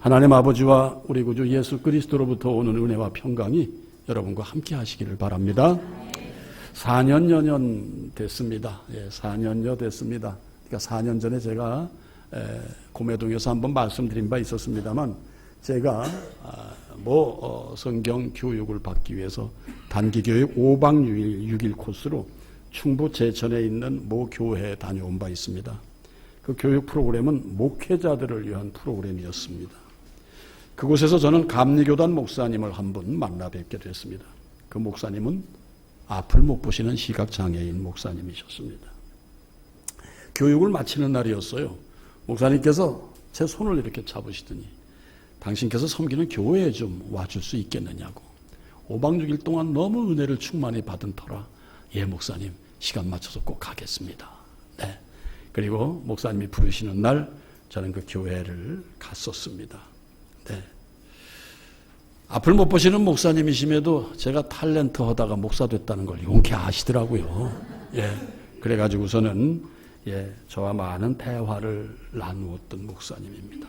하나님 아버지와 우리 구주 예수 그리스도로부터 오는 은혜와 평강이 여러분과 함께 하시기를 바랍니다. 4년여 됐습니다. 4년여 됐습니다. 그러니까 4년 전에 제가 고매동에서 한번 말씀드린 바 있었습니다만, 제가 성경 교육을 받기 위해서 단기교육 5박 6일 코스로 충북 제천에 있는 모 교회에 다녀온 바 있습니다. 그 교육 프로그램은 목회자들을 위한 프로그램이었습니다. 그곳에서 저는 감리교단 목사님을 한 분 만나 뵙게 됐습니다. 그 목사님은 앞을 못 보시는 시각장애인 목사님이셨습니다. 교육을 마치는 날이었어요. 목사님께서 제 손을 이렇게 잡으시더니 당신께서 섬기는 교회에 좀 와줄 수 있겠느냐고. 5박 6일 동안 너무 은혜를 충만히 받은 터라 예 목사님 시간 맞춰서 꼭 가겠습니다. 네. 그리고 목사님이 부르시는 날 저는 그 교회를 갔었습니다. 네. 앞을 못 보시는 목사님이심에도 제가 탤런트 하다가 목사 됐다는 걸 용케 아시더라고요. 예. 그래가지고서는 저와 많은 대화를 나누었던 목사님입니다.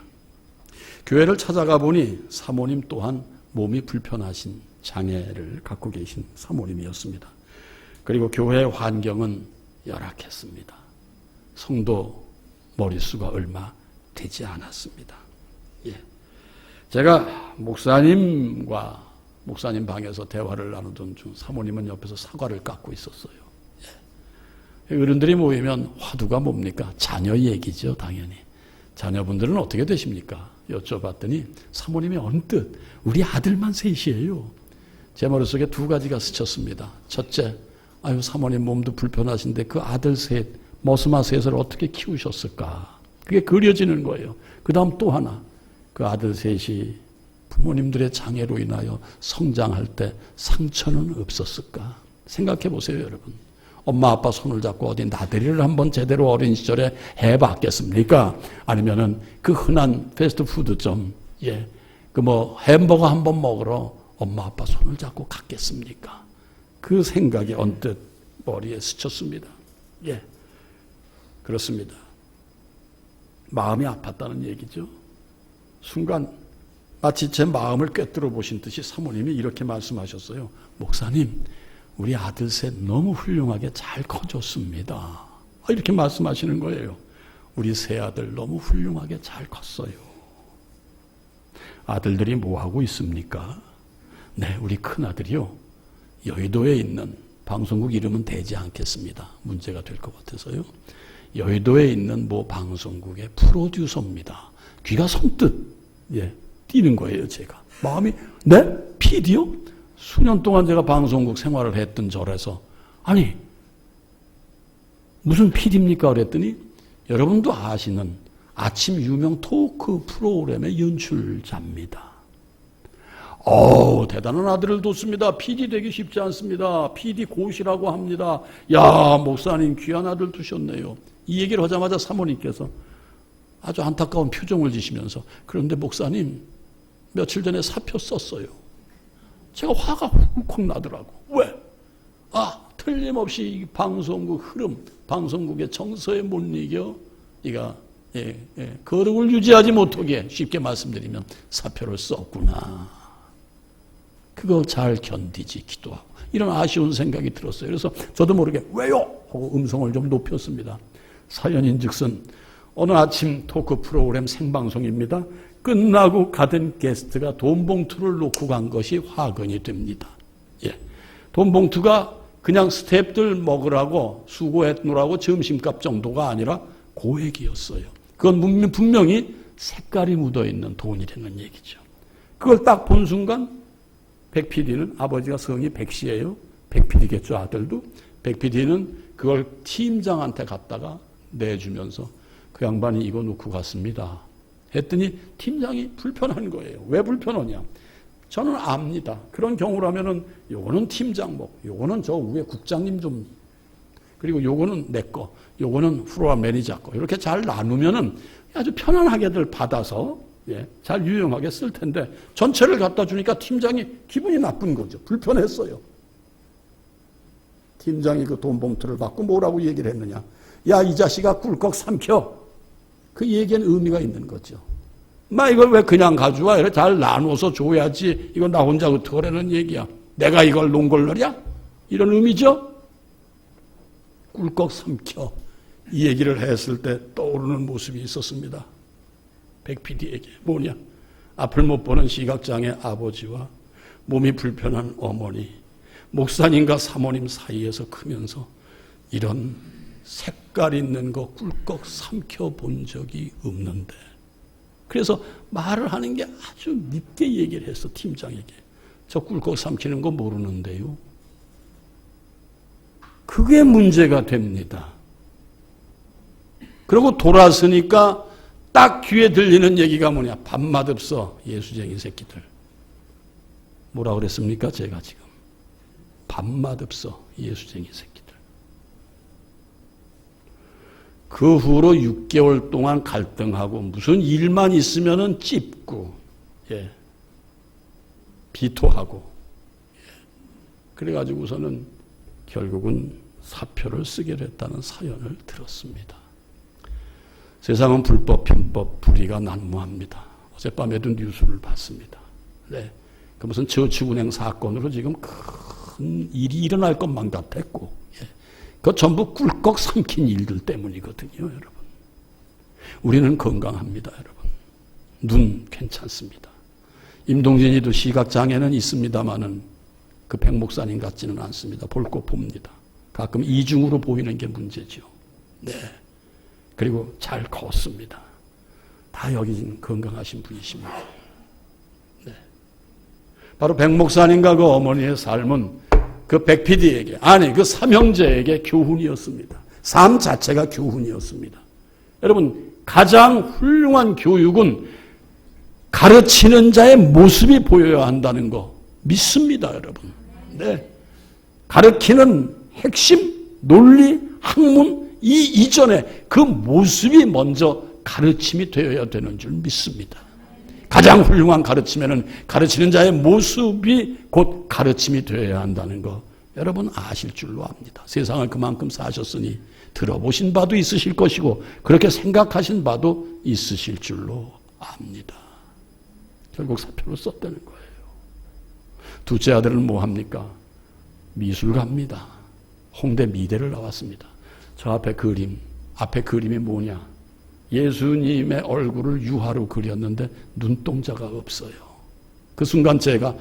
교회를 찾아가 보니 사모님 또한 몸이 불편하신 장애를 갖고 계신 사모님이었습니다. 그리고 교회 환경은 열악했습니다. 성도 머릿수가 얼마 되지 않았습니다. 제가 목사님과 목사님 방에서 대화를 나누던 중 사모님은 옆에서 사과를 깎고 있었어요. 어른들이 모이면 화두가 뭡니까? 자녀 얘기죠, 당연히. 자녀분들은 어떻게 되십니까? 여쭤봤더니 사모님이 언뜻 우리 아들만 셋이에요. 제 머릿속에 두 가지가 스쳤습니다. 첫째, 아유 사모님 몸도 불편하신데 그 아들 셋, 머스마 셋을 어떻게 키우셨을까? 그게 그려지는 거예요. 그 다음 또 하나, 그 아들 셋이 부모님들의 장애로 인하여 성장할 때 상처는 없었을까? 생각해 보세요, 여러분. 엄마 아빠 손을 잡고 어디 나들이를 한번 제대로 어린 시절에 해봤겠습니까? 아니면은 그 흔한 패스트푸드점, 햄버거 한번 먹으러 엄마 아빠 손을 잡고 갔겠습니까? 그 생각이 언뜻 머리에 스쳤습니다. 그렇습니다. 마음이 아팠다는 얘기죠. 순간 마치 제 마음을 꿰뚫어 보신 듯이 사모님이 이렇게 말씀하셨어요. 목사님, 우리 아들 셋 너무 훌륭하게 잘 커졌습니다. 이렇게 말씀하시는 거예요. 우리 세 아들 너무 훌륭하게 잘 컸어요. 아들들이 뭐 하고 있습니까? 네, 우리 큰아들이요. 여의도에 있는, 방송국 이름은 대지 않겠습니다. 문제가 될 것 같아서요. 여의도에 있는 뭐 방송국의 프로듀서입니다. 귀가 선뜻 뛰는 거예요, 제가. 마음이, 네? PD요? 수년 동안 제가 방송국 생활을 했던 절에서 아니 무슨 PD입니까? 그랬더니 여러분도 아시는 아침 유명 토크 프로그램의 연출자입니다. 대단한 아들을 뒀습니다. PD 되기 쉽지 않습니다. PD 고시라고 합니다. 야, 목사님 귀한 아들 두셨네요. 이 얘기를 하자마자 사모님께서 아주 안타까운 표정을 지시면서 그런데 목사님 며칠 전에 사표 썼어요. 제가 화가 훅훅 나더라고. 왜? 틀림없이 이 방송국 흐름, 방송국의 정서에 못 이겨, 거룩을 유지하지 못하게 쉽게 말씀드리면 사표를 썼구나. 그거 잘 견디지, 기도하고. 이런 아쉬운 생각이 들었어요. 그래서 저도 모르게 왜요? 하고 음성을 좀 높였습니다. 사연인즉슨 어느 아침 토크 프로그램 생방송입니다. 끝나고 가던 게스트가 돈 봉투를 놓고 간 것이 화근이 됩니다. 돈 봉투가 그냥 스태프들 먹으라고 수고했노라고 점심값 정도가 아니라 고액이었어요. 그건 분명히 색깔이 묻어있는 돈이라는 얘기죠. 그걸 딱 본 순간 백 PD는, 아버지가 성이 백 씨예요. 백 PD겠죠, 아들도. 백 PD는 그걸 팀장한테 갖다가 내주면서 그 양반이 이거 놓고 갔습니다. 했더니 팀장이 불편한 거예요. 왜 불편하냐? 저는 압니다. 그런 경우라면은 요거는 팀장 목, 요거는 저 위에 국장님 좀, 그리고 요거는 내 거, 요거는 프로와 매니저 거, 이렇게 잘 나누면은 아주 편안하게들 받아서 잘 유용하게 쓸 텐데 전체를 갖다 주니까 팀장이 기분이 나쁜 거죠. 불편했어요. 팀장이 그 돈 봉투를 받고 뭐라고 얘기를 했느냐? 야, 이 자식아 꿀꺽 삼켜. 그 얘기엔 의미가 있는 거죠. 이걸 왜 그냥 가져와? 이래 잘 나눠서 줘야지. 이건 나 혼자 어떡하라는 얘기야. 내가 이걸 농골러랴? 이런 의미죠? 꿀꺽 삼켜. 이 얘기를 했을 때 떠오르는 모습이 있었습니다. 백 PD에게. 뭐냐? 앞을 못 보는 시각장애 아버지와 몸이 불편한 어머니, 목사님과 사모님 사이에서 크면서 이런 색깔 있는 거 꿀꺽 삼켜본 적이 없는데, 그래서 말을 하는 게 아주 밉게 얘기를 했어. 팀장에게. 저 꿀꺽 삼키는 거 모르는데요. 그게 문제가 됩니다. 그리고 돌아서니까 딱 귀에 들리는 얘기가 뭐냐? 밥맛 없어, 예수쟁이 새끼들. 뭐라 그랬습니까? 제가 지금. 밥맛 없어, 예수쟁이 새끼들. 그 후로 6개월 동안 갈등하고 무슨 일만 있으면은 찝고, 비토하고, 그래가지고서는 결국은 사표를 쓰게 됐다는 사연을 들었습니다. 세상은 불법, 편법, 불의가 난무합니다. 어젯밤에도 뉴스를 봤습니다. 네. 그 무슨 저축은행 사건으로 지금 큰 일이 일어날 것만 같았고, 그 전부 꿀꺽 삼킨 일들 때문이거든요, 여러분. 우리는 건강합니다, 여러분. 눈 괜찮습니다. 임동진이도 시각장애는 있습니다만은 그 백 목사님 같지는 않습니다. 볼 거 봅니다. 가끔 이중으로 보이는 게 문제죠. 네. 그리고 잘 걷습니다. 다 여기 건강하신 분이십니다. 네. 바로 백 목사님과 그 어머니의 삶은 그 백 PD에게, 아니 그 삼형제에게 교훈이었습니다. 삶 자체가 교훈이었습니다. 여러분, 가장 훌륭한 교육은 가르치는 자의 모습이 보여야 한다는 거 믿습니다, 여러분. 네. 가르치는 핵심, 논리, 학문, 이 이전에 그 모습이 먼저 가르침이 되어야 되는 줄 믿습니다. 가장 훌륭한 가르침에는 가르치는 자의 모습이 곧 가르침이 되어야 한다는 거 여러분 아실 줄로 압니다. 세상을 그만큼 사셨으니 들어보신 바도 있으실 것이고 그렇게 생각하신 바도 있으실 줄로 압니다. 결국 사표를 썼다는 거예요. 둘째 아들은 뭐합니까? 미술가입니다. 홍대 미대를 나왔습니다. 저 앞에 그림이 뭐냐? 예수님의 얼굴을 유화로 그렸는데 눈동자가 없어요. 그 순간 제가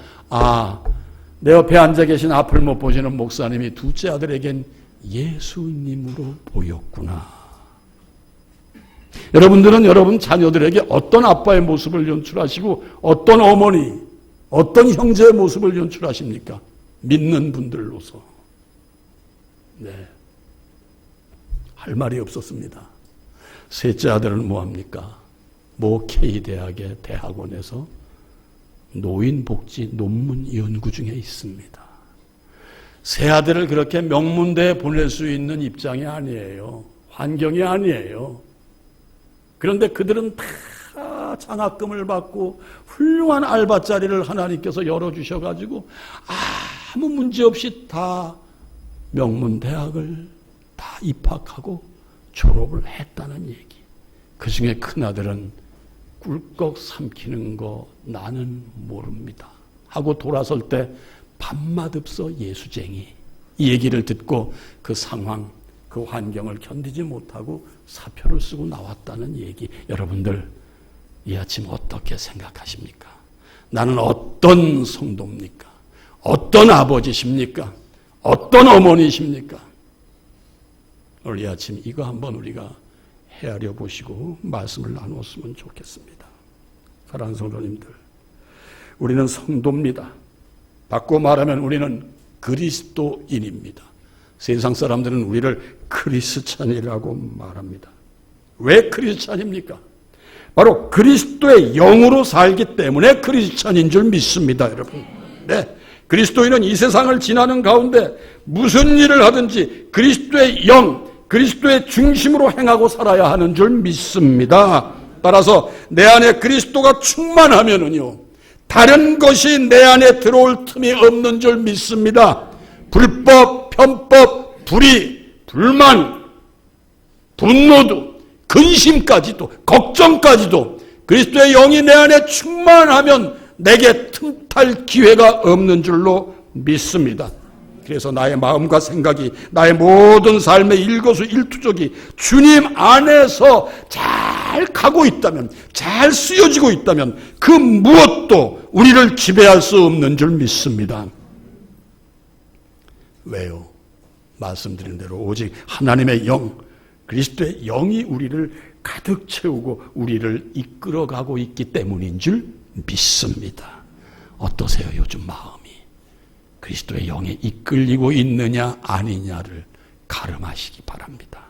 내 옆에 앉아 계신 앞을 못 보시는 목사님이 둘째 아들에겐 예수님으로 보였구나. 여러분들은 여러분 자녀들에게 어떤 아빠의 모습을 연출하시고 어떤 어머니, 어떤 형제의 모습을 연출하십니까? 믿는 분들로서. 네. 할 말이 없었습니다. 셋째 아들은 뭐합니까? 모 K대학의 대학원에서 노인복지 논문 연구 중에 있습니다. 세 아들을 그렇게 명문대에 보낼 수 있는 입장이 아니에요. 환경이 아니에요. 그런데 그들은 다 장학금을 받고 훌륭한 알바 자리를 하나님께서 열어주셔가지고 아무 문제 없이 다 명문대학을 다 입학하고 졸업을 했다는 얘기. 그 중에 큰아들은 꿀꺽 삼키는 거 나는 모릅니다 하고 돌아설 때 밥맛 없어 예수쟁이. 이 얘기를 듣고 그 상황, 그 환경을 견디지 못하고 사표를 쓰고 나왔다는 얘기. 여러분들 이 아침 어떻게 생각하십니까? 나는 어떤 성도입니까? 어떤 아버지십니까? 어떤 어머니십니까? 오늘 이 아침 이거 한번 우리가 헤아려 보시고 말씀을 나누었으면 좋겠습니다. 사랑하는 성도님들, 우리는 성도입니다. 바꿔 말하면 우리는 그리스도인입니다. 세상 사람들은 우리를 크리스찬이라고 말합니다. 왜 크리스찬입니까? 바로 그리스도의 영으로 살기 때문에 크리스찬인 줄 믿습니다, 여러분. 네. 그리스도인은 이 세상을 지나는 가운데 무슨 일을 하든지 그리스도의 영, 그리스도의 중심으로 행하고 살아야 하는 줄 믿습니다. 따라서 내 안에 그리스도가 충만하면은요, 다른 것이 내 안에 들어올 틈이 없는 줄 믿습니다. 불법, 편법, 불의, 불만, 분노도, 근심까지도, 걱정까지도 그리스도의 영이 내 안에 충만하면 내게 틈탈 기회가 없는 줄로 믿습니다. 그래서 나의 마음과 생각이, 나의 모든 삶의 일거수일투족이 주님 안에서 잘 가고 있다면, 잘 쓰여지고 있다면 그 무엇도 우리를 지배할 수 없는 줄 믿습니다. 왜요? 말씀드린 대로 오직 하나님의 영, 그리스도의 영이 우리를 가득 채우고 우리를 이끌어가고 있기 때문인 줄 믿습니다. 어떠세요? 요즘 마음이 그리스도의 영에 이끌리고 있느냐 아니냐를 가름하시기 바랍니다.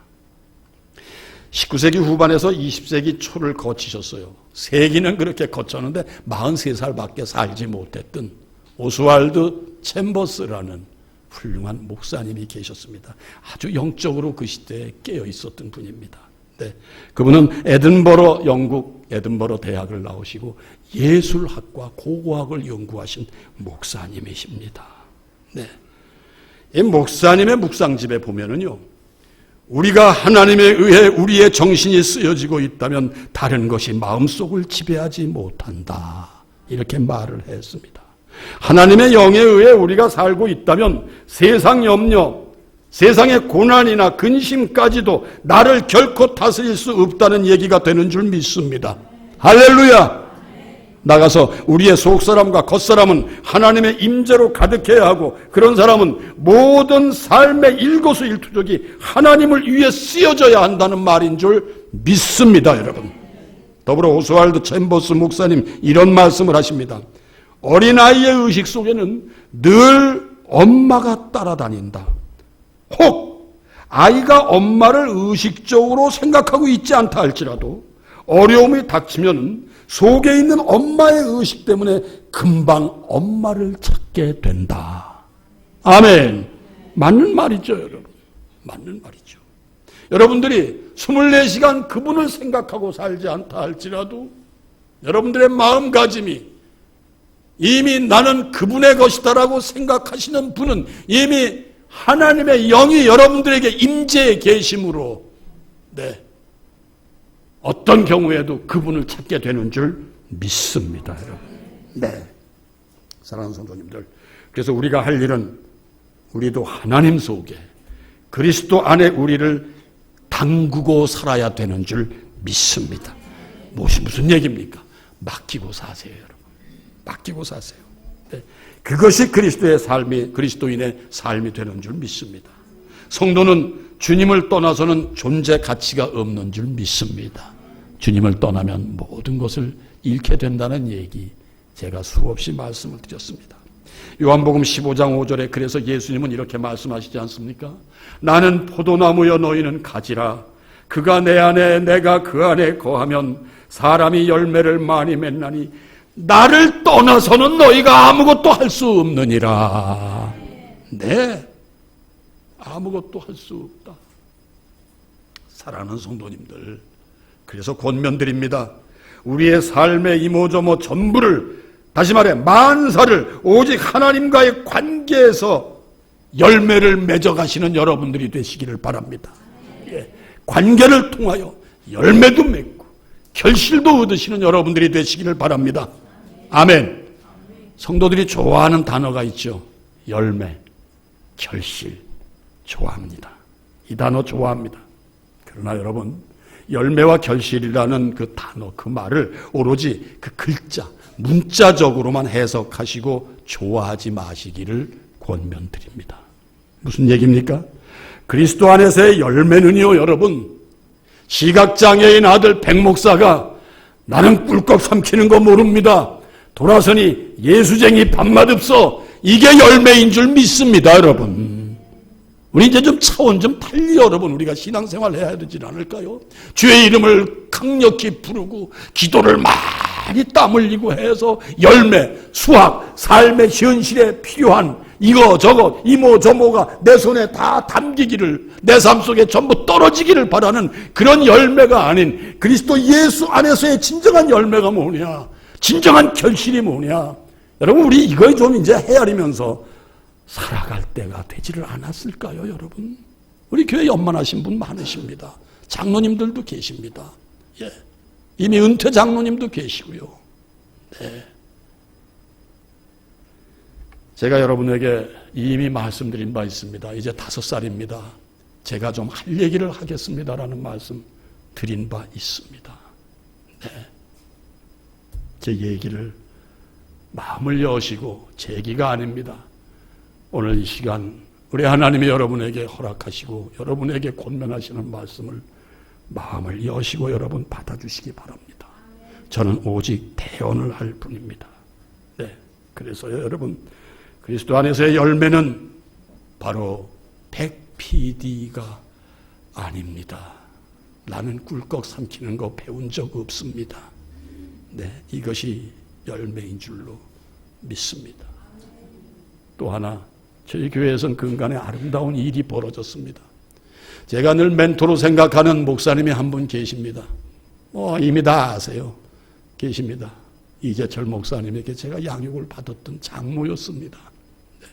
19세기 후반에서 20세기 초를 거치셨어요. 세기는 그렇게 거쳤는데 43살밖에 살지 못했던 오스왈드 챔버스라는 훌륭한 목사님이 계셨습니다. 아주 영적으로 그 시대에 깨어 있었던 분입니다. 네, 그분은 에든버러, 영국 에든버러 대학을 나오시고 예술학과 고고학을 연구하신 목사님이십니다. 네, 이 목사님의 묵상집에 보면은요, 우리가 하나님에 의해 우리의 정신이 쓰여지고 있다면 다른 것이 마음속을 지배하지 못한다, 이렇게 말을 했습니다. 하나님의 영에 의해 우리가 살고 있다면 세상 염려, 세상의 고난이나 근심까지도 나를 결코 다스릴 수 없다는 얘기가 되는 줄 믿습니다. 할렐루야! 나가서 우리의 속사람과 겉사람은 하나님의 임재로 가득해야 하고, 그런 사람은 모든 삶의 일거수일투족이 하나님을 위해 쓰여져야 한다는 말인 줄 믿습니다, 여러분. 더불어 오스왈드 챔버스 목사님 이런 말씀을 하십니다. 어린아이의 의식 속에는 늘 엄마가 따라다닌다. 혹 아이가 엄마를 의식적으로 생각하고 있지 않다 할지라도 어려움이 닥치면 속에 있는 엄마의 의식 때문에 금방 엄마를 찾게 된다. 아멘. 맞는 말이죠, 여러분. 맞는 말이죠. 여러분들이 24시간 그분을 생각하고 살지 않다 할지라도 여러분들의 마음가짐이 이미 나는 그분의 것이다라고 생각하시는 분은 이미 하나님의 영이 여러분들에게 임재해 계심으로, 네, 어떤 경우에도 그분을 찾게 되는 줄 믿습니다, 여러분. 네, 사랑하는 성도님들, 그래서 우리가 할 일은 우리도 하나님 속에 그리스도 안에 우리를 담그고 살아야 되는 줄 믿습니다. 무슨 얘기입니까? 맡기고 사세요, 여러분. 맡기고 사세요. 네. 그것이 그리스도의 삶이, 그리스도인의 삶이 되는 줄 믿습니다. 성도는 주님을 떠나서는 존재 가치가 없는 줄 믿습니다. 주님을 떠나면 모든 것을 잃게 된다는 얘기 제가 수없이 말씀을 드렸습니다. 요한복음 15장 5절에 그래서 예수님은 이렇게 말씀하시지 않습니까? 나는 포도나무여 너희는 가지라. 그가 내 안에 내가 그 안에 거하면 사람이 열매를 많이 맺나니 나를 떠나서는 너희가 아무것도 할 수 없느니라. 네, 아무것도 할 수 없다. 사랑하는 성도님들, 그래서 권면드립니다. 우리의 삶의 이모저모 전부를, 다시 말해 만사를 오직 하나님과의 관계에서 열매를 맺어가시는 여러분들이 되시기를 바랍니다. 예, 관계를 통하여 열매도 맺고 결실도 얻으시는 여러분들이 되시기를 바랍니다. 아멘. 성도들이 좋아하는 단어가 있죠. 열매, 결실. 좋아합니다. 이 단어 좋아합니다. 그러나 여러분, 열매와 결실이라는 그 단어, 그 말을 오로지 그 글자, 문자적으로만 해석하시고 좋아하지 마시기를 권면드립니다. 무슨 얘기입니까? 그리스도 안에서의 열매는요, 여러분, 시각장애인 아들 백목사가 나는 꿀꺽 삼키는 거 모릅니다. 돌아서니 예수쟁이 밥맛 없어. 이게 열매인 줄 믿습니다, 여러분. 우리 이제 좀 차원 좀 달리 여러분, 우리가 신앙생활 해야 되지 않을까요? 주의 이름을 강력히 부르고 기도를 많이 땀 흘리고 해서 열매, 수확, 삶의 현실에 필요한 이거 저거 이모 저모가 내 손에 다 담기기를, 내 삶 속에 전부 떨어지기를 바라는 그런 열매가 아닌 그리스도 예수 안에서의 진정한 열매가 뭐냐, 진정한 결실이 뭐냐. 여러분, 우리 이거 좀 이제 헤아리면서 살아갈 때가 되지를 않았을까요, 여러분? 우리 교회 연만하신 분 많으십니다. 장로님들도 계십니다. 예, 이미 은퇴 장로님도 계시고요. 네. 제가 여러분에게 이미 말씀드린 바 있습니다. 이제 5살입니다. 제가 좀 할 얘기를 하겠습니다라는 말씀 드린 바 있습니다. 네. 제 얘기를 마음을 여시고 제 얘기가 아닙니다. 오늘 이 시간 우리 하나님이 여러분에게 허락하시고 여러분에게 권면하시는 말씀을 마음을 여시고 여러분 받아주시기 바랍니다. 저는 오직 대언을 할 뿐입니다. 네, 그래서요 여러분, 그리스도 안에서의 열매는 바로 100PD가 아닙니다. 나는 꿀꺽 삼키는 거 배운 적 없습니다. 네, 이것이 열매인 줄로 믿습니다. 또 하나, 저희 교회에서는 근간에 아름다운 일이 벌어졌습니다. 제가 늘 멘토로 생각하는 목사님이 한 분 계십니다. 이미 다 아세요. 계십니다. 이재철 목사님에게 제가 양육을 받았던 장로였습니다. 네.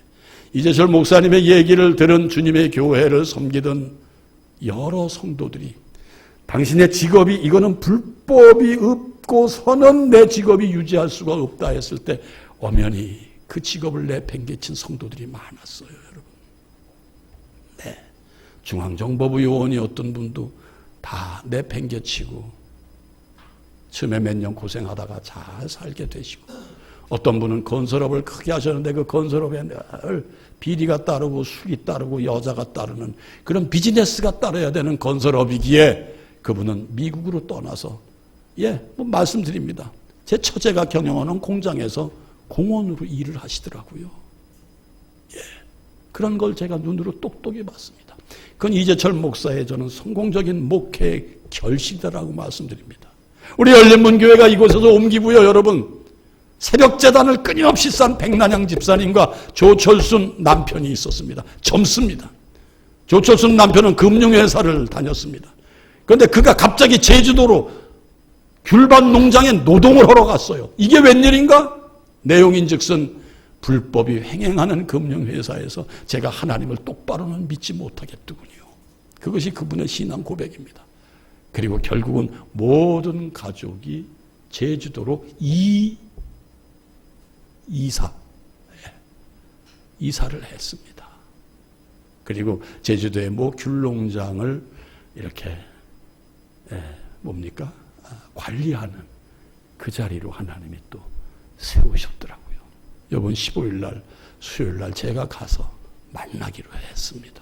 이재철 목사님의 얘기를 들은 주님의 교회를 섬기던 여러 성도들이 당신의 직업이 이거는 불법이 없고서는 내 직업이 유지할 수가 없다 했을 때 엄연히 그 직업을 내팽개친 성도들이 많았어요, 여러분. 네. 중앙정보부 요원이었던 분도 다 내팽개치고 처음에 몇 년 고생하다가 잘 살게 되시고, 어떤 분은 건설업을 크게 하셨는데 그 건설업에 늘 비리가 따르고 수익이 따르고 여자가 따르는 그런 비즈니스가 따라야 되는 건설업이기에 그분은 미국으로 떠나서 말씀드립니다. 제 처제가 경영하는 공장에서 공원으로 일을 하시더라고요. 그런 걸 제가 눈으로 똑똑히 봤습니다. 그건 이재철 목사의 저는 성공적인 목회의 결실이라고 말씀드립니다. 우리 열린문교회가 이곳에서 옮기고요, 여러분. 새벽재단을 끊임없이 싼 백난양 집사님과 조철순 남편이 있었습니다. 젊습니다. 조철순 남편은 금융회사를 다녔습니다. 그런데 그가 갑자기 제주도로 귤밭 농장에 노동을 하러 갔어요. 이게 웬일인가? 내용인즉슨 불법이 횡행하는 금융회사에서 제가 하나님을 똑바로는 믿지 못하겠더군요. 그것이 그분의 신앙 고백입니다. 그리고 결국은 모든 가족이 제주도로 이사를 했습니다. 그리고 제주도의 귤농장을 이렇게 관리하는 그 자리로 하나님이 또 세우셨더라고요. 이번 15일날 수요일날 제가 가서 만나기로 했습니다.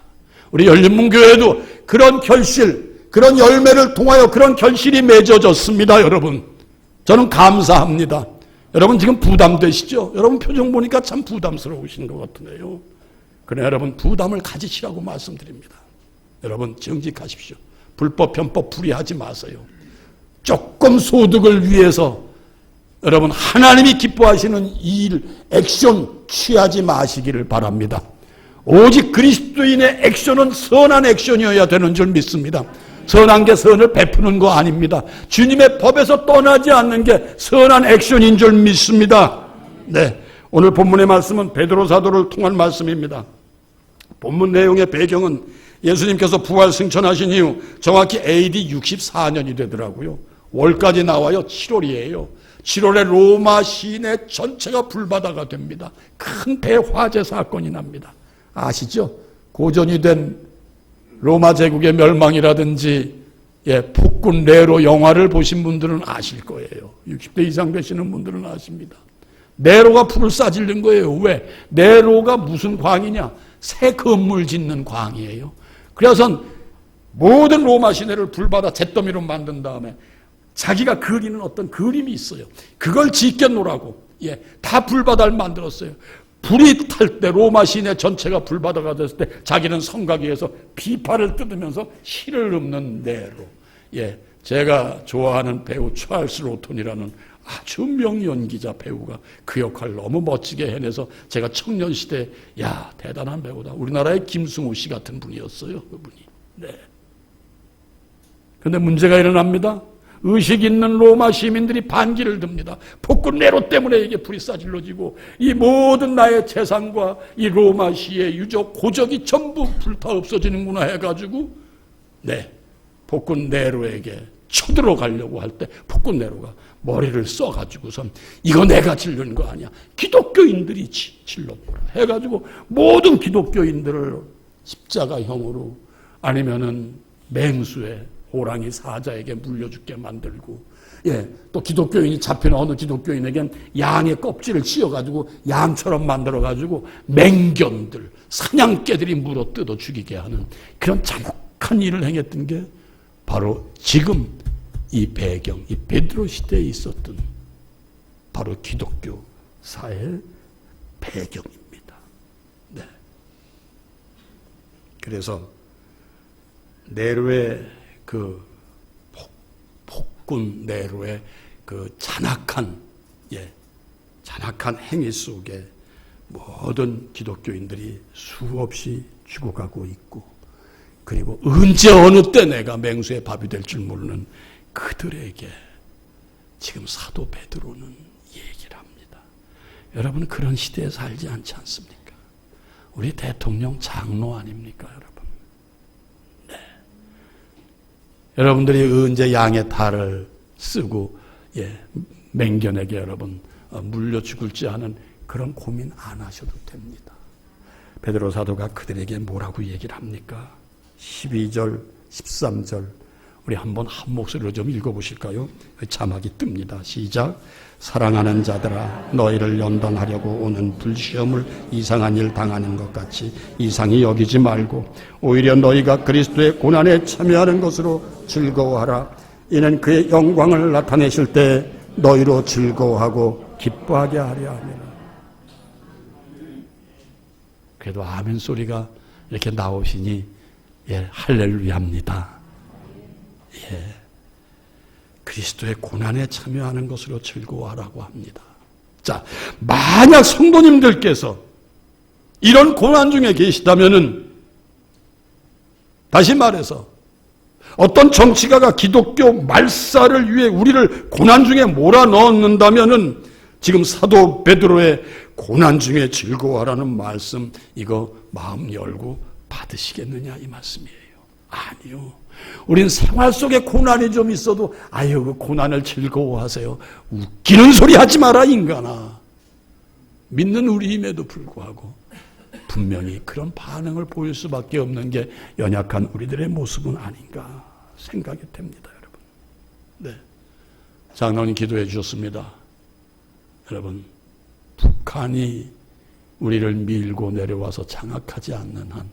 우리 열린문교회도 그런 결실, 그런 열매를 통하여 그런 결실이 맺어졌습니다. 여러분, 저는 감사합니다. 여러분 지금 부담되시죠? 여러분 표정 보니까 참 부담스러우신 것 같으네요. 그러나 여러분 부담을 가지시라고 말씀드립니다. 여러분 정직하십시오. 불법 편법 불의하지 마세요. 조금 소득을 위해서 여러분 하나님이 기뻐하시는 일, 액션 취하지 마시기를 바랍니다. 오직 그리스도인의 액션은 선한 액션이어야 되는 줄 믿습니다. 선한 게 선을 베푸는 거 아닙니다. 주님의 법에서 떠나지 않는 게 선한 액션인 줄 믿습니다. 네, 오늘 본문의 말씀은 베드로 사도를 통한 말씀입니다. 본문 내용의 배경은 예수님께서 부활 승천하신 이후 정확히 AD 64년이 되더라고요. 월까지 나와요. 7월이에요. 7월에 로마 시내 전체가 불바다가 됩니다. 큰 대화재 사건이 납니다. 아시죠? 고전이 된 로마 제국의 멸망이라든지 폭군 네로 영화를 보신 분들은 아실 거예요. 60대 이상 되시는 분들은 아십니다. 네로가 불을 싸질른 거예요. 왜? 네로가 무슨 광이냐? 새 건물 짓는 광이에요. 그래서 모든 로마 시내를 불바다 잿더미로 만든 다음에 자기가 그리는 어떤 그림이 있어요. 그걸 지켜놓으라고 다 불바다를 만들었어요. 불이 탈 때 로마 시내 전체가 불바다가 됐을 때 자기는 성곽위에서 비파를 뜯으면서 실을 읊는 네로. 제가 좋아하는 배우 찰스 로톤이라는 아주 명연기자 배우가 그 역할을 너무 멋지게 해내서 제가 청년 시대에 대단한 배우다. 우리나라의 김승우 씨 같은 분이었어요. 그분이. 네. 그런데 문제가 일어납니다. 의식 있는 로마 시민들이 반기를 듭니다. 폭군 네로 때문에 이게 불이 싸질러지고 이 모든 나의 재산과 이 로마 시의 유적, 고적이 전부 불타 없어지는구나 해가지고 폭군 네로에게 쳐들어가려고 할 때 폭군 네로가 머리를 써가지고선 이거 내가 질르는 거 아니야. 기독교인들이 질러보라 해가지고 모든 기독교인들을 십자가형으로 아니면은 맹수의 호랑이 사자에게 물려죽게 만들고, 또 기독교인이 잡히는 어느 기독교인에겐 양의 껍질을 씌워가지고 양처럼 만들어가지고 맹견들, 사냥개들이 물어 뜯어 죽이게 하는 그런 잔혹한 일을 행했던 게 바로 지금 이 배경, 이 베드로 시대에 있었던 바로 기독교사의 배경입니다. 네. 그래서 네로의 그 폭군 네로의 그 잔악한 행위 속에 모든 기독교인들이 수없이 죽어가고 있고, 그리고 언제 어느 때 내가 맹수의 밥이 될 줄 모르는 그들에게 지금 사도 베드로는 얘기를 합니다. 여러분, 그런 시대에 살지 않지 않습니까? 우리 대통령 장로 아닙니까, 여러분? 네. 여러분들이 언제 양의 탈을 쓰고 맹견에게 여러분 물려 죽을지 하는 그런 고민 안 하셔도 됩니다. 베드로 사도가 그들에게 뭐라고 얘기를 합니까? 12절, 13절 우리 한번 한 목소리로 좀 읽어보실까요? 자막이 뜹니다. 시작. 사랑하는 자들아, 너희를 연단하려고 오는 불시험을 이상한 일 당하는 것 같이 이상히 여기지 말고 오히려 너희가 그리스도의 고난에 참여하는 것으로 즐거워하라. 이는 그의 영광을 나타내실 때 너희로 즐거워하고 기뻐하게 하려 함이라. 그래도 아멘 소리가 이렇게 나오시니 할렐루야입니다. 그리스도의 고난에 참여하는 것으로 즐거워하라고 합니다. 자, 만약 성도님들께서 이런 고난 중에 계시다면은, 다시 말해서 어떤 정치가가 기독교 말살을 위해 우리를 고난 중에 몰아넣는다면은 지금 사도 베드로의 고난 중에 즐거워하라는 말씀, 이거 마음 열고 받으시겠느냐 이 말씀이에요. 아니요. 우린 생활 속에 고난이 좀 있어도 아유, 그 고난을 즐거워하세요. 웃기는 소리 하지 마라 인간아. 믿는 우리임에도 불구하고 분명히 그런 반응을 보일 수밖에 없는 게 연약한 우리들의 모습은 아닌가 생각이 됩니다, 여러분. 네, 장로님 기도해 주셨습니다. 여러분, 북한이 우리를 밀고 내려와서 장악하지 않는 한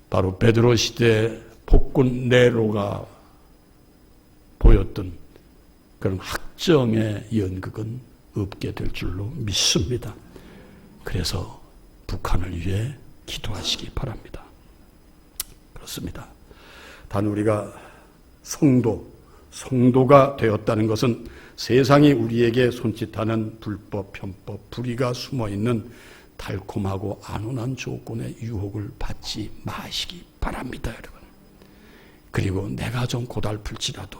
바로 베드로 시대 폭군 네로가 보였던 그런 학정의 연극은 없게 될 줄로 믿습니다. 그래서 북한을 위해 기도하시기 바랍니다. 그렇습니다. 단 우리가 성도가 되었다는 것은 세상이 우리에게 손짓하는 불법, 편법, 불의가 숨어있는 달콤하고 안온한 조건의 유혹을 받지 마시기 바랍니다, 여러분. 그리고 내가 좀 고달플지라도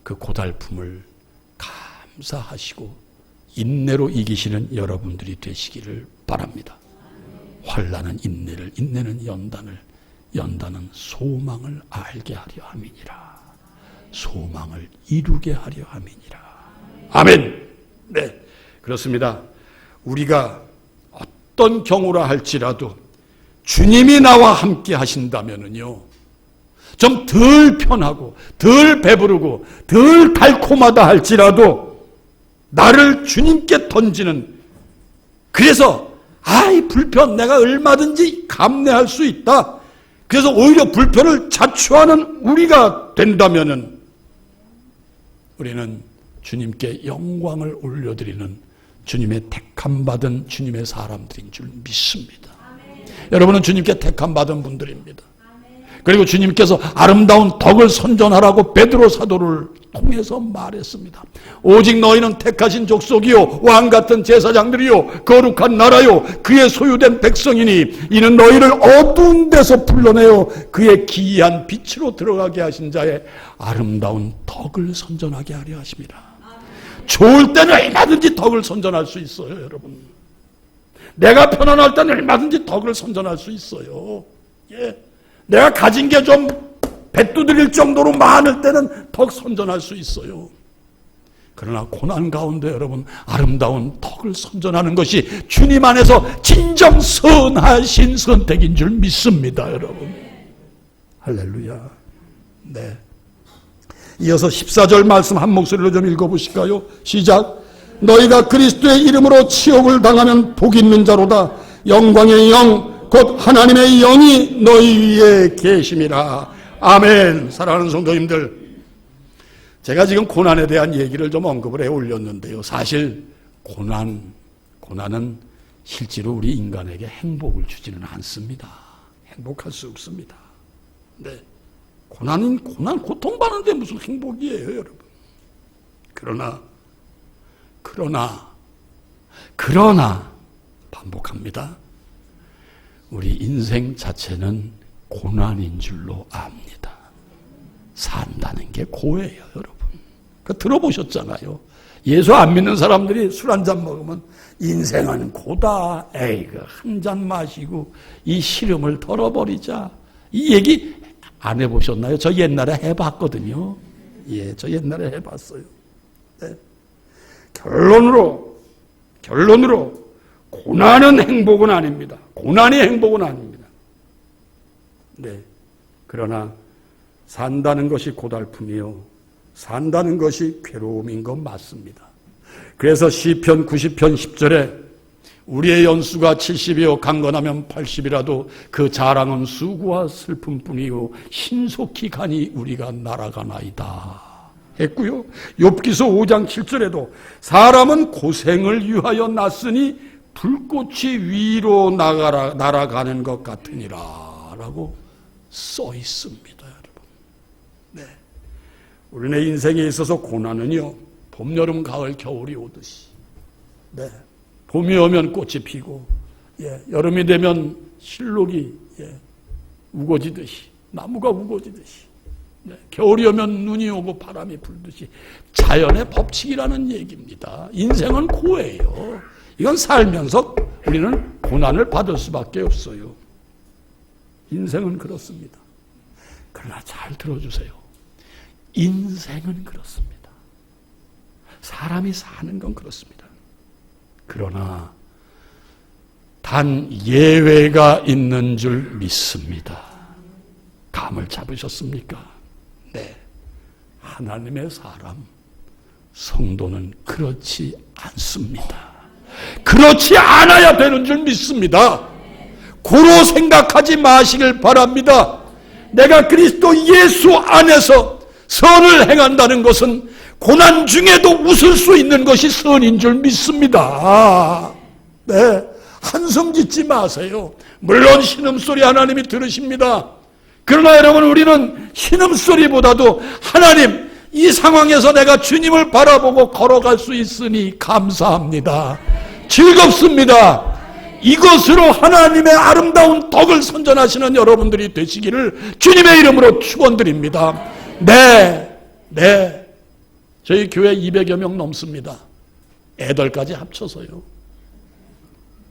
그 고달픔을 감사하시고 인내로 이기시는 여러분들이 되시기를 바랍니다. 환난은 인내를, 인내는 연단을, 연단은 소망을 알게 하려 함이니라. 소망을 이루게 하려 함이니라. 아멘. 네, 그렇습니다. 우리가 어떤 경우라 할지라도 주님이 나와 함께 하신다면은요, 좀 덜 편하고 덜 배부르고 덜 달콤하다 할지라도 나를 주님께 던지는, 그래서 이 불편 내가 얼마든지 감내할 수 있다, 그래서 오히려 불편을 자초하는 우리가 된다면은 우리는 주님께 영광을 올려드리는 주님의 택함받은 주님의 사람들인 줄 믿습니다. 여러분은 주님께 택함받은 분들입니다. 그리고 주님께서 아름다운 덕을 선전하라고 베드로 사도를 통해서 말했습니다. 오직 너희는 택하신 족속이요 왕같은 제사장들이요 거룩한 나라요 그의 소유된 백성이니 이는 너희를 어두운 데서 불러내어 그의 기이한 빛으로 들어가게 하신 자의 아름다운 덕을 선전하게 하려 하십니다. 좋을 때는 얼마든지 덕을 선전할 수 있어요, 여러분. 내가 편안할 때는 얼마든지 덕을 선전할 수 있어요. 내가 가진 게 좀 배 두드릴 정도로 많을 때는 덕 선전할 수 있어요. 그러나 고난 가운데 여러분 아름다운 덕을 선전하는 것이 주님 안에서 진정 선하신 선택인 줄 믿습니다, 여러분. 할렐루야. 네. 이어서 14절 말씀 한 목소리로 좀 읽어보실까요? 시작. 너희가 그리스도의 이름으로 치욕을 당하면 복 있는 자로다. 영광의 영, 곧 하나님의 영이 너희 위에 계심이라. 아멘. 사랑하는 성도님들, 제가 지금 고난에 대한 얘기를 좀 언급을 해 올렸는데요. 사실 고난은 실제로 우리 인간에게 행복을 주지는 않습니다. 행복할 수 없습니다. 네. 고난 고통받는데 무슨 행복이에요, 여러분. 그러나 반복합니다. 우리 인생 자체는 고난인 줄로 압니다. 산다는 게 고예요, 여러분. 들어보셨잖아요. 예수 안 믿는 사람들이 술 한 잔 먹으면 인생은 고다. 에이그 한 잔 마시고 이 시름을 털어버리자. 이 얘기 안 해보셨나요? 저 옛날에 해봤거든요. 예, 저 옛날에 해봤어요. 네. 결론으로 고난은 행복은 아닙니다. 고난이 행복은 아닙니다. 네. 그러나 산다는 것이 고달픔이요, 산다는 것이 괴로움인 건 맞습니다. 그래서 시편 90편 10절에 우리의 연수가 70이요 강건하면 80이라도 그 자랑은 수고와 슬픔뿐이요 신속히 가니 우리가 날아가나이다 했고요. 욥기서 5장 7절에도 사람은 고생을 위하여 났으니 불꽃이 위로 날아가는 것 같으니라 라고 써 있습니다, 여러분. 네. 우리네 인생에 있어서 고난은요, 봄, 여름, 가을, 겨울이 오듯이, 네. 봄이 오면 꽃이 피고, 예, 여름이 되면 실록이 우거지듯이, 나무가 우거지듯이, 네. 겨울이 오면 눈이 오고 바람이 불듯이 자연의 법칙이라는 얘기입니다. 인생은 고예요. 이건 살면서 우리는 고난을 받을 수밖에 없어요. 인생은 그렇습니다. 그러나 잘 들어주세요. 인생은 그렇습니다. 사람이 사는 건 그렇습니다. 그러나 단 예외가 있는 줄 믿습니다. 감을 잡으셨습니까? 네. 하나님의 사람, 성도는 그렇지 않습니다. 그렇지 않아야 되는 줄 믿습니다. 고로 생각하지 마시길 바랍니다. 내가 그리스도 예수 안에서 선을 행한다는 것은 고난 중에도 웃을 수 있는 것이 선인 줄 믿습니다. 네, 한성 짓지 마세요. 물론 신음소리 하나님이 들으십니다. 그러나 여러분, 우리는 신음소리보다도 하나님, 이 상황에서 내가 주님을 바라보고 걸어갈 수 있으니 감사합니다. 즐겁습니다. 이것으로 하나님의 아름다운 덕을 선전하시는 여러분들이 되시기를 주님의 이름으로 축원드립니다. 네. 저희 교회 200여 명 넘습니다. 애들까지 합쳐서요.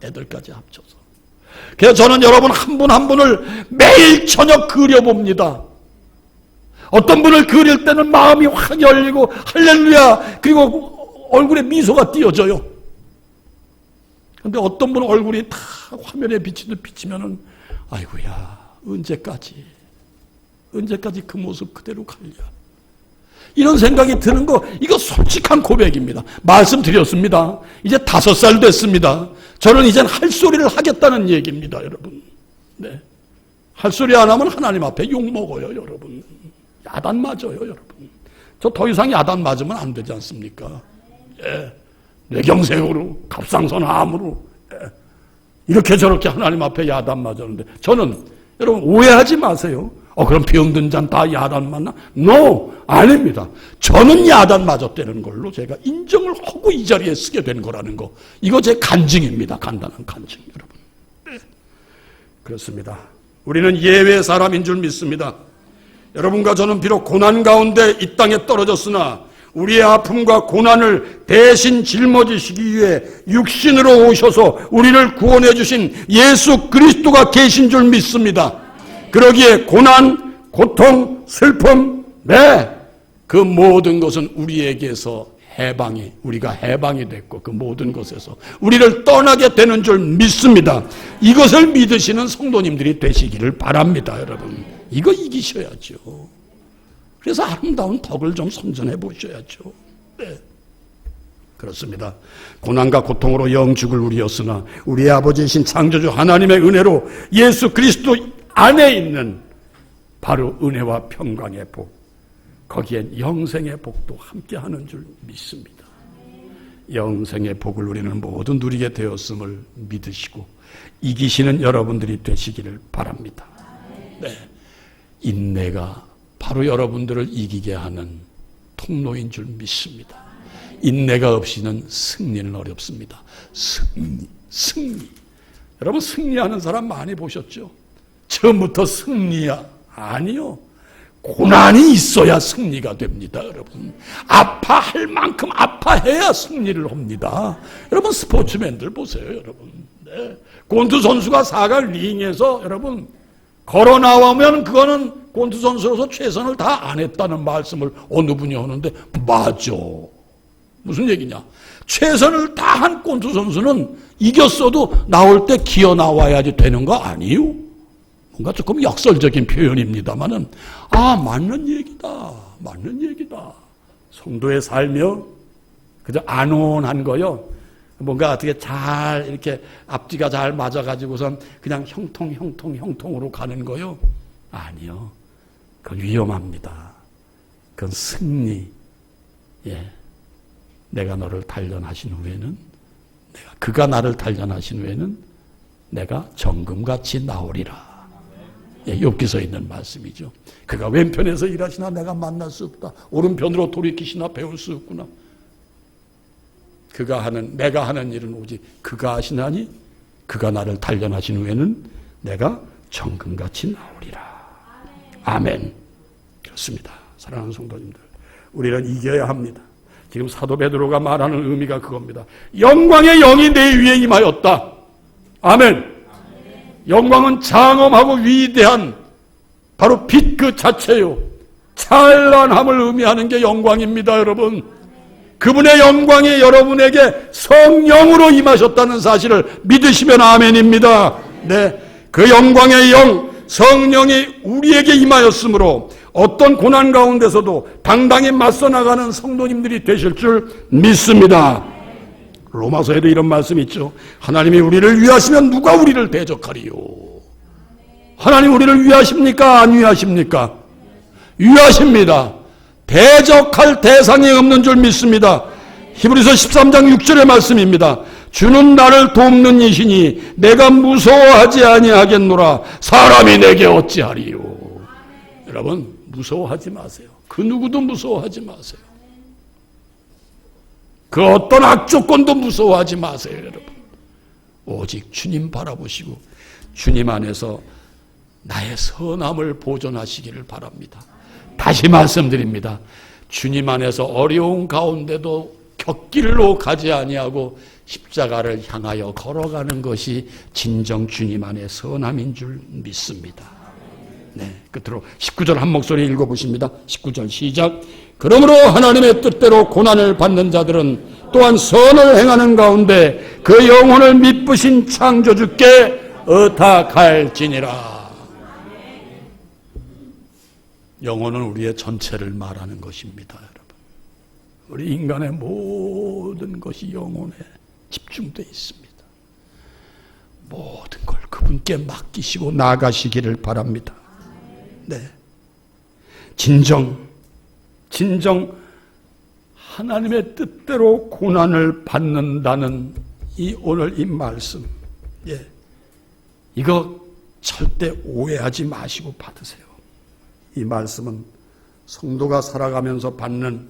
애들까지 합쳐서. 그래서 저는 여러분 한 분 한 분을 매일 저녁 그려봅니다. 어떤 분을 그릴 때는 마음이 확 열리고 할렐루야, 그리고 얼굴에 미소가 띄어져요. 근데 어떤 분은 얼굴이 다 화면에 비치면은 아이고야, 언제까지 그 모습 그대로 갈려. 이런 생각이 드는 거, 이거 솔직한 고백입니다. 말씀드렸습니다. 이제 5살 됐습니다. 저는 이젠 할 소리를 하겠다는 얘기입니다, 여러분. 네. 할 소리 안 하면 하나님 앞에 욕먹어요, 여러분. 야단 맞아요, 여러분. 저 더 이상 야단 맞으면 안 되지 않습니까? 예. 뇌경색으로, 갑상선암으로, 예. 이렇게 저렇게 하나님 앞에 야단 맞았는데, 저는, 여러분, 오해하지 마세요. 그럼 병든 잔 다 야단 맞나? No! 아닙니다. 저는 야단 맞았다는 걸로 제가 인정을 하고 이 자리에 쓰게 된 거라는 거. 이거 제 간증입니다. 간단한 간증, 여러분. 네. 그렇습니다. 우리는 예외 사람인 줄 믿습니다. 여러분과 저는 비록 고난 가운데 이 땅에 떨어졌으나 우리의 아픔과 고난을 대신 짊어지시기 위해 육신으로 오셔서 우리를 구원해 주신 예수 그리스도가 계신 줄 믿습니다. 그러기에 고난, 고통, 슬픔, 네, 그 모든 것은 우리에게서 우리가 해방이 됐고 그 모든 것에서 우리를 떠나게 되는 줄 믿습니다. 이것을 믿으시는 성도님들이 되시기를 바랍니다. 여러분, 이거 이기셔야죠. 그래서 아름다운 덕을 좀 선전해 보셔야죠. 네. 그렇습니다. 고난과 고통으로 영죽을 우리였으나 우리의 아버지이신 창조주 하나님의 은혜로 예수 그리스도 안에 있는 바로 은혜와 평강의 복, 거기엔 영생의 복도 함께하는 줄 믿습니다. 영생의 복을 우리는 모두 누리게 되었음을 믿으시고 이기시는 여러분들이 되시기를 바랍니다. 네. 인내가 바로 여러분들을 이기게 하는 통로인 줄 믿습니다. 인내가 없이는 승리는 어렵습니다. 승리. 여러분, 승리하는 사람 많이 보셨죠? 처음부터 승리야. 아니요. 고난이 있어야 승리가 됩니다, 여러분. 아파할 만큼 아파해야 승리를 합니다. 여러분, 스포츠맨들 보세요, 여러분. 네. 권투 선수가 4강 링에서 여러분 걸어 나오면 그거는 권투 선수로서 최선을 다 안 했다는 말씀을 어느 분이 하는데 맞아. 무슨 얘기냐? 최선을 다한 권투 선수는 이겼어도 나올 때 기어 나와야지 되는 거 아니에요? 뭔가 조금 역설적인 표현입니다만은 맞는 얘기다. 성도의 삶이요, 그저 안온한 거요. 뭔가 어떻게 잘 이렇게 앞뒤가 잘 맞아가지고선 그냥 형통으로 가는 거요. 아니요, 그건 위험합니다. 그건 승리. 예, 내가 너를 단련하신 후에는 그가 나를 단련하신 후에는 내가 정금같이 나오리라. 예, 욥기서에 있는 말씀이죠. 그가 왼편에서 일하시나 내가 만날 수 없다. 오른편으로 돌이키시나 배울 수 없구나. 내가 하는 일은 오직 그가 하시나니 그가 나를 단련하신 후에는 내가 정금같이 나오리라. 아멘. 그렇습니다. 사랑하는 성도님들, 우리는 이겨야 합니다. 지금 사도 베드로가 말하는 의미가 그겁니다. 영광의 영이 내 위에 임하였다. 아멘. 영광은 장엄하고 위대한 바로 빛 그 자체요. 찬란함을 의미하는 게 영광입니다, 여러분. 그분의 영광이 여러분에게 성령으로 임하셨다는 사실을 믿으시면 아멘입니다. 네, 그 영광의 영, 성령이 우리에게 임하였으므로 어떤 고난 가운데서도 당당히 맞서 나가는 성도님들이 되실 줄 믿습니다. 로마서에도 이런 말씀이 있죠. 하나님이 우리를 위하시면 누가 우리를 대적하리요? 하나님 우리를 위하십니까? 안 위하십니까? 위하십니다. 대적할 대상이 없는 줄 믿습니다. 히브리서 13장 6절의 말씀입니다. 주는 나를 돕는 이시니 내가 무서워하지 아니하겠노라. 사람이 내게 어찌하리요? 여러분, 무서워하지 마세요. 그 누구도 무서워하지 마세요. 그 어떤 악조건도 무서워하지 마세요, 여러분. 오직 주님 바라보시고 주님 안에서 나의 선함을 보존하시기를 바랍니다. 다시 말씀드립니다. 주님 안에서 어려운 가운데도 곁길로 가지 아니하고 십자가를 향하여 걸어가는 것이 진정 주님 안의 선함인 줄 믿습니다. 네, 끝으로 19절 한 목소리 읽어보십니다. 19절 시작. 그러므로 하나님의 뜻대로 고난을 받는 자들은 또한 선을 행하는 가운데 그 영혼을 미쁘신 창조주께 의탁할지니라. 영혼은 우리의 전체를 말하는 것입니다, 여러분. 우리 인간의 모든 것이 영혼에 집중되어 있습니다. 모든 걸 그분께 맡기시고 나가시기를 바랍니다. 네, 진정 하나님의 뜻대로 고난을 받는다는 오늘 이 말씀, 예, 이거 절대 오해하지 마시고 받으세요. 이 말씀은 성도가 살아가면서 받는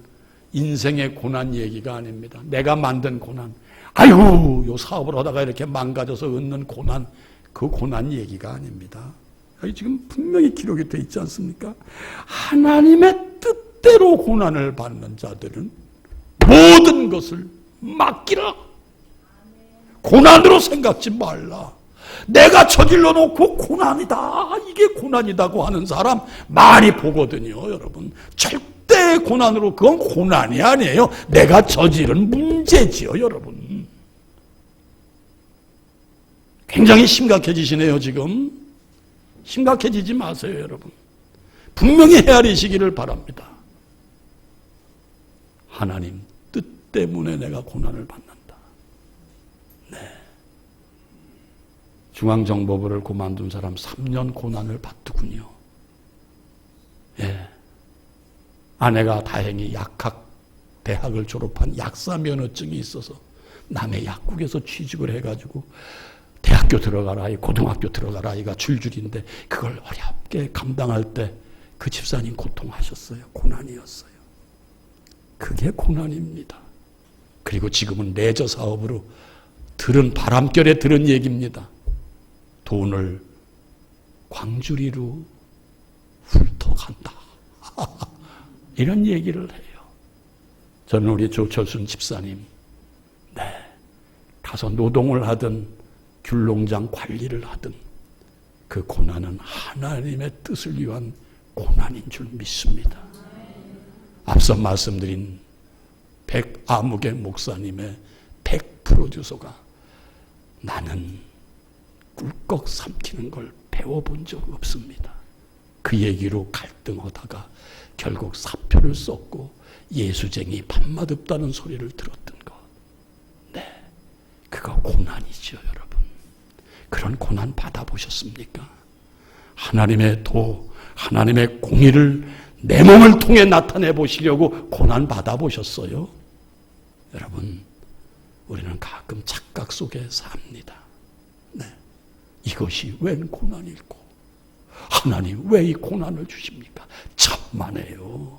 인생의 고난 얘기가 아닙니다. 내가 만든 고난, 아이고 요 사업을 하다가 이렇게 망가져서 얻는 고난, 그 고난 얘기가 아닙니다. 여기 지금 분명히 기록이 되어 있지 않습니까? 하나님의 뜻대로 고난을 받는 자들은 모든 것을 맡기라. 고난으로 생각지 말라. 내가 저질러 놓고 고난이다, 이게 고난이다고 하는 사람 많이 보거든요. 여러분, 절대 고난으로, 그건 고난이 아니에요. 내가 저지른 문제지요. 여러분, 굉장히 심각해지시네요. 지금 심각해지지 마세요. 여러분, 분명히 헤아리시기를 바랍니다. 하나님 뜻 때문에 내가 고난을 받는다. 네. 중앙정보부를 그만둔 사람 3년 고난을 받더군요. 예. 아내가 다행히 대학을 졸업한 약사 면허증이 있어서 남의 약국에서 취직을 해가지고 대학교 들어갈 아이, 고등학교 들어갈 아이가 줄줄인데 그걸 어렵게 감당할 때 그 집사님 고통하셨어요. 고난이었어요. 그게 고난입니다. 그리고 지금은 레저 사업으로 바람결에 들은 얘기입니다. 돈을 광주리로 훑어간다. 이런 얘기를 해요. 저는 우리 조철순 집사님, 네, 가서 노동을 하든 귤농장 관리를 하든 그 고난은 하나님의 뜻을 위한 고난인 줄 믿습니다. 앞서 말씀드린 백아무개 목사님의 백프로듀서가 나는 꿀꺽 삼키는 걸 배워본 적 없습니다. 그 얘기로 갈등하다가 결국 사표를 썼고 예수쟁이 밥맛 없다는 소리를 들었던 것. 네, 그거 고난이죠, 여러분. 그런 고난 받아보셨습니까? 하나님의 공의를 내 몸을 통해 나타내 보시려고 고난 받아보셨어요? 여러분, 우리는 가끔 착각 속에 삽니다. 네, 이것이 웬 고난일꼬? 하나님 왜 이 고난을 주십니까? 천만에요.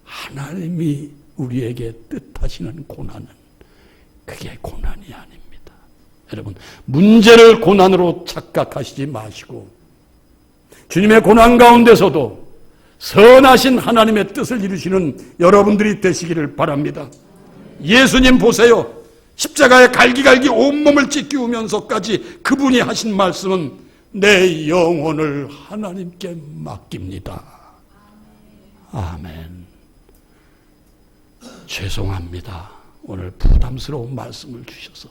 하나님이 우리에게 뜻하시는 고난은 그게 고난이 아닙니다. 여러분, 문제를 고난으로 착각하시지 마시고 주님의 고난 가운데서도 선하신 하나님의 뜻을 이루시는 여러분들이 되시기를 바랍니다. 예수님 보세요. 십자가에 갈기갈기 온몸을 찢기우면서까지 그분이 하신 말씀은 내 영혼을 하나님께 맡깁니다. 아멘. 죄송합니다. 오늘 부담스러운 말씀을 주셔서.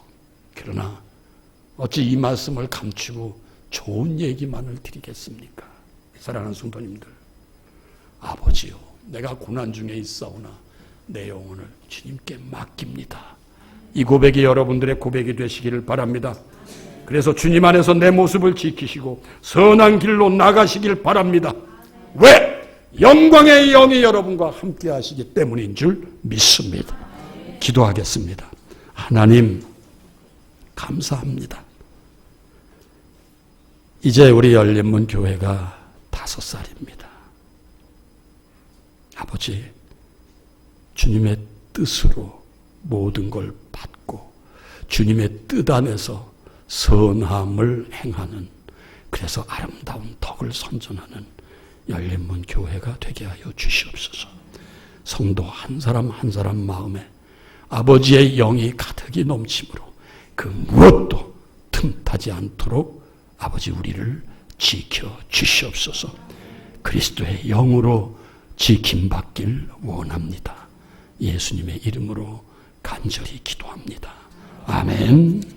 그러나 어찌 이 말씀을 감추고 좋은 얘기만을 드리겠습니까? 사랑하는 성도님들, 아버지요, 내가 고난 중에 있사오나 내 영혼을 주님께 맡깁니다. 이 고백이 여러분들의 고백이 되시기를 바랍니다. 그래서 주님 안에서 내 모습을 지키시고 선한 길로 나가시길 바랍니다. 왜? 영광의 영이 여러분과 함께 하시기 때문인 줄 믿습니다. 기도하겠습니다. 하나님, 감사합니다. 이제 우리 열린문 교회가 5살입니다. 아버지, 주님의 뜻으로 모든 걸 받고 주님의 뜻 안에서 선함을 행하는, 그래서 아름다운 덕을 선전하는 열린문 교회가 되게 하여 주시옵소서. 성도 한 사람 한 사람 마음에 아버지의 영이 가득히 넘침으로 그 무엇도 틈타지 않도록 아버지 우리를 지켜 주시옵소서. 그리스도의 영으로 지킴받길 원합니다. 예수님의 이름으로 간절히 기도합니다. 아멘.